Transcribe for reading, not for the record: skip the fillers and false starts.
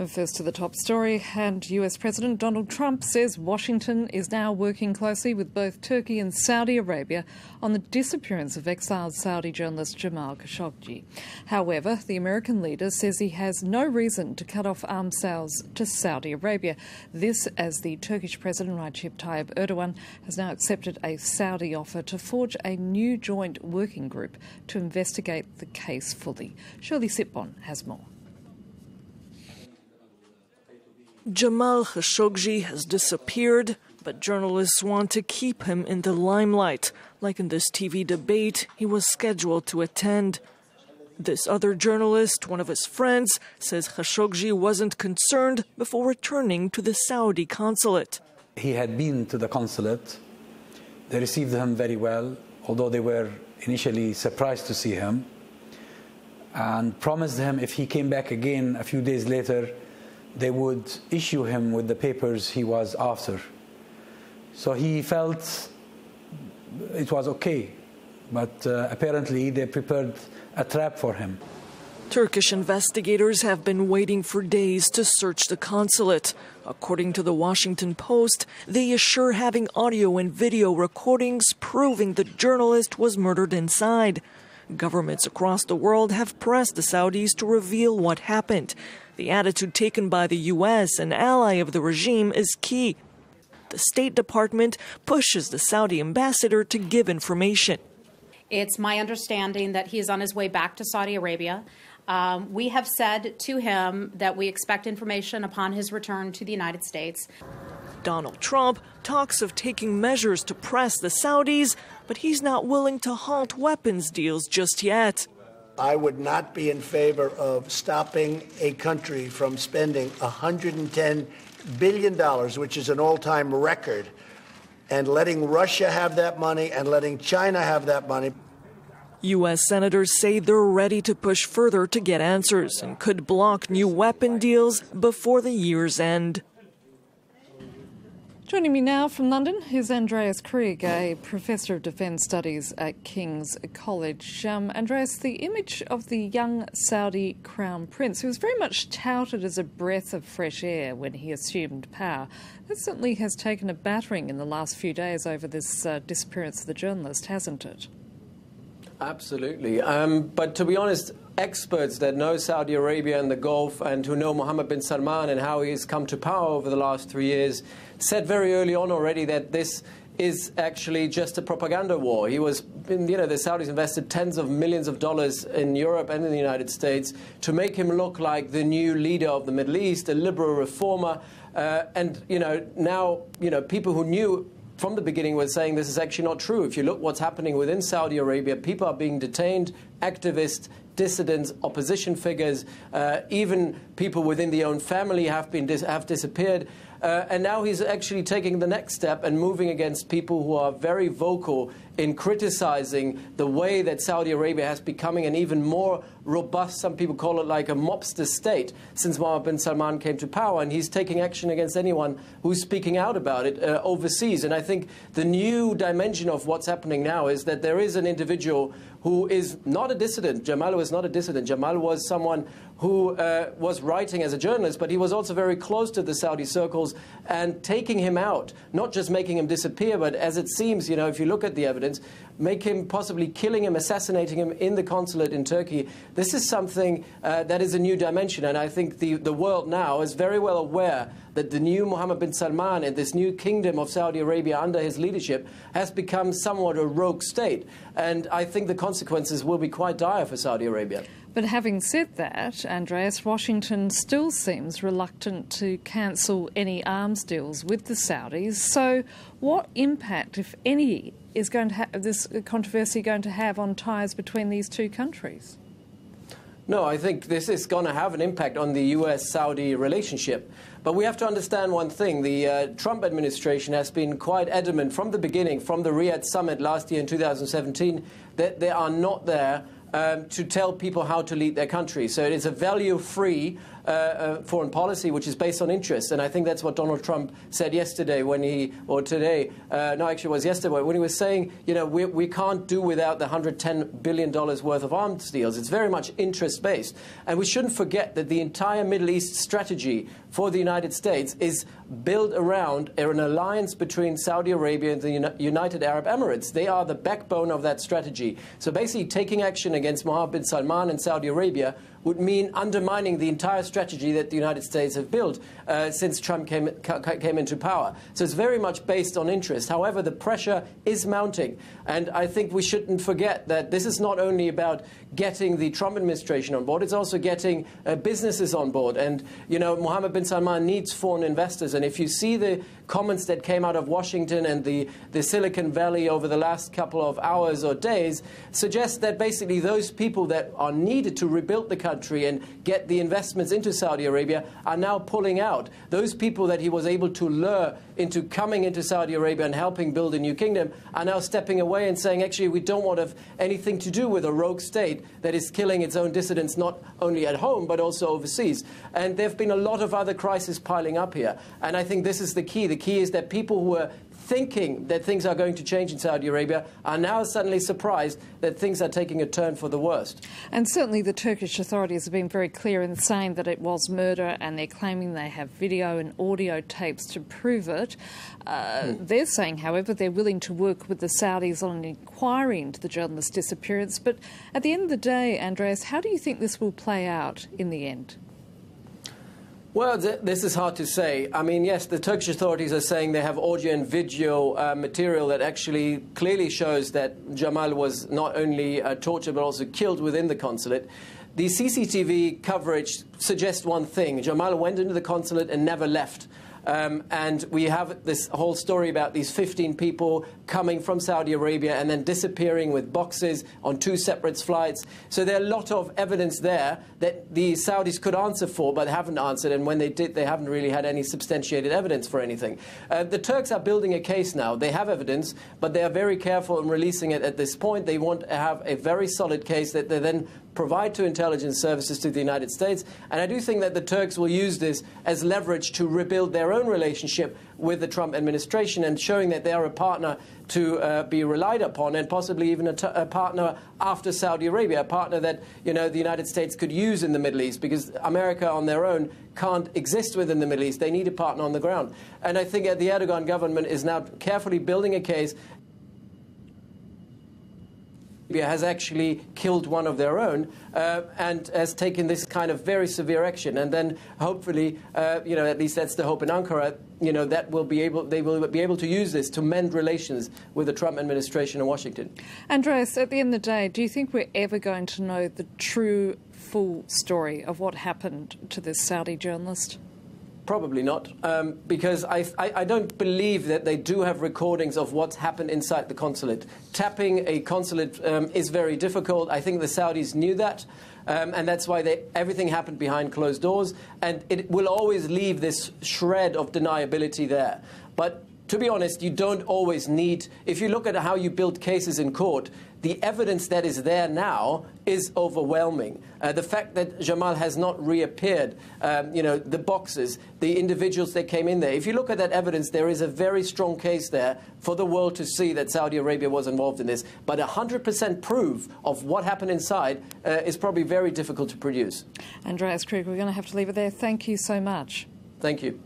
First to the top story, and US President Donald Trump says Washington is now working closely with both Turkey and Saudi Arabia on the disappearance of exiled Saudi journalist Jamal Khashoggi. However, the American leader says he has no reason to cut off arms sales to Saudi Arabia. This as the Turkish President Recep Tayyip Erdogan has now accepted a Saudi offer to forge a new joint working group to investigate the case fully. Shirley Sitbon has more. Jamal Khashoggi has disappeared, but journalists want to keep him in the limelight, like in this TV debate he was scheduled to attend. This other journalist, one of his friends, says Khashoggi wasn't concerned before returning to the Saudi consulate. He had been to the consulate. They received him very well, although they were initially surprised to see him, and promised him if he came back again a few days later, they would issue him with the papers he was after. So he felt it was okay, but apparently they prepared a trap for him. Turkish investigators have been waiting for days to search the consulate. According to the Washington Post, they assure having audio and video recordings proving the journalist was murdered inside. Governments across the world have pressed the Saudis to reveal what happened. The attitude taken by the U.S., an ally of the regime, is key. The State Department pushes the Saudi ambassador to give information. It's my understanding that he is on his way back to Saudi Arabia. We have said to him that we expect information upon his return to the United States. Donald Trump talks of taking measures to press the Saudis, but he's not willing to halt weapons deals just yet. I would not be in favor of stopping a country from spending $110 billion, which is an all-time record, and letting Russia have that money and letting China have that money. U.S. senators say they're ready to push further to get answers and could block new weapon deals before the year's end. Joining me now from London is Andreas Krieg, a Professor of Defence Studies at King's College. Andreas, the image of the young Saudi Crown Prince, who was very much touted as a breath of fresh air when he assumed power, that certainly has taken a battering in the last few days over this disappearance of the journalist, hasn't it? Absolutely. But to be honest, experts that know Saudi Arabia and the Gulf and who know Mohammed bin Salman and how he's come to power over the last 3 years said very early on already that this is actually just a propaganda war. He was, the Saudis invested tens of millions of dollars in Europe and in the United States to make him look like the new leader of the Middle East, a liberal reformer. Now, people who knew from the beginning were saying this is actually not true. If you look what's happening within Saudi Arabia, people are being detained, activists, dissidents, opposition figures, even people within the own family have disappeared. And now he's actually taking the next step and moving against people who are very vocal in criticizing the way that Saudi Arabia has becoming an even more robust, some people call it like a mobster state, since Mohammed bin Salman came to power. And he's taking action against anyone who's speaking out about it overseas. And I think the new dimension of what's happening now is that there is an individual who is not a dissident. Jamal was not a dissident. Jamal was someone who was writing as a journalist, but he was also very close to the Saudi circles, and taking him out, not just making him disappear, but as it seems, if you look at the evidence, make him possibly killing him, assassinating him in the consulate in Turkey. This is something that is a new dimension, and I think the world now is very well aware that the new Mohammed bin Salman and this new kingdom of Saudi Arabia under his leadership has become somewhat a rogue state. And I think the consequences will be quite dire for Saudi Arabia. But having said that, Andreas, Washington still seems reluctant to cancel any arms deals with the Saudis. So what impact, if any, is this controversy going to have on ties between these two countries? No, I think this is going to have an impact on the US-Saudi relationship. But we have to understand one thing. The Trump administration has been quite adamant from the beginning, from the Riyadh summit last year in 2017, that they are not there to tell people how to lead their country. So it is a value-free foreign policy which is based on interest. And I think that's what Donald Trump said yesterday today, no, actually it was yesterday, when he was saying, you know, we can't do without the $110 billion worth of arms deals. It's very much interest-based. And we shouldn't forget that the entire Middle East strategy for the United States is built around an alliance between Saudi Arabia and the United Arab Emirates. They are the backbone of that strategy. So basically taking action against Mohammed bin Salman and Saudi Arabia would mean undermining the entire strategy that the United States have built since Trump came into power. So it's very much based on interest. However, the pressure is mounting. And I think we shouldn't forget that this is not only about getting the Trump administration on board, it's also getting businesses on board. And, you know, Mohammed bin Salman needs foreign investors. And if you see the comments that came out of Washington and the Silicon Valley over the last couple of hours or days, suggest that basically those people that are needed to rebuild the country and get the investments into Saudi Arabia are now pulling out. Those people that he was able to lure into coming into Saudi Arabia and helping build a new kingdom are now stepping away and saying, actually, we don't want to have anything to do with a rogue state that is killing its own dissidents, not only at home, but also overseas. And there have been a lot of other crises piling up here. And I think this is the key. The key is that people who are thinking that things are going to change in Saudi Arabia are now suddenly surprised that things are taking a turn for the worst. And certainly the Turkish authorities have been very clear in saying that it was murder, and they're claiming they have video and audio tapes to prove it. They're saying, however, they're willing to work with the Saudis on an inquiry into the journalist's disappearance. But at the end of the day, Andreas, how do you think this will play out in the end? Well, this is hard to say. I mean, yes, the Turkish authorities are saying they have audio and video material that actually clearly shows that Jamal was not only tortured but also killed within the consulate. The CCTV coverage suggests one thing. Jamal went into the consulate and never left. And we have this whole story about these 15 people coming from Saudi Arabia and then disappearing with boxes on 2 separate flights. So there are a lot of evidence there that the Saudis could answer for but haven't answered, and when they did, they haven't really had any substantiated evidence for anything. The Turks are building a case now. They have evidence, but they are very careful in releasing it at this point. They want to have a very solid case that they then provide to intelligence services to the United States. And I do think that the Turks will use this as leverage to rebuild their own relationship with the Trump administration and showing that they are a partner to be relied upon, and possibly even a partner after Saudi Arabia, a partner that, you know, the United States could use in the Middle East, because America on their own can't exist within the Middle East. They need a partner on the ground. And I think the Erdogan government is now carefully building a case has actually killed one of their own and has taken this kind of very severe action. And then hopefully, you know, at least that's the hope in Ankara, you know, that they will be able to use this to mend relations with the Trump administration in Washington. Andreas, at the end of the day, do you think we're ever going to know the true, full story of what happened to this Saudi journalist? Probably not, because I don't believe that they do have recordings of what's happened inside the consulate. Tapping a consulate is very difficult. I think the Saudis knew that, and that's why everything happened behind closed doors, and it will always leave this shred of deniability there. But to be honest, you don't always need, if you look at how you build cases in court, the evidence that is there now is overwhelming. The fact that Jamal has not reappeared, you know, the boxes, the individuals that came in there. If you look at that evidence, there is a very strong case there for the world to see that Saudi Arabia was involved in this. But 100% proof of what happened inside is probably very difficult to produce. Andreas Krieg, we're going to have to leave it there. Thank you so much. Thank you.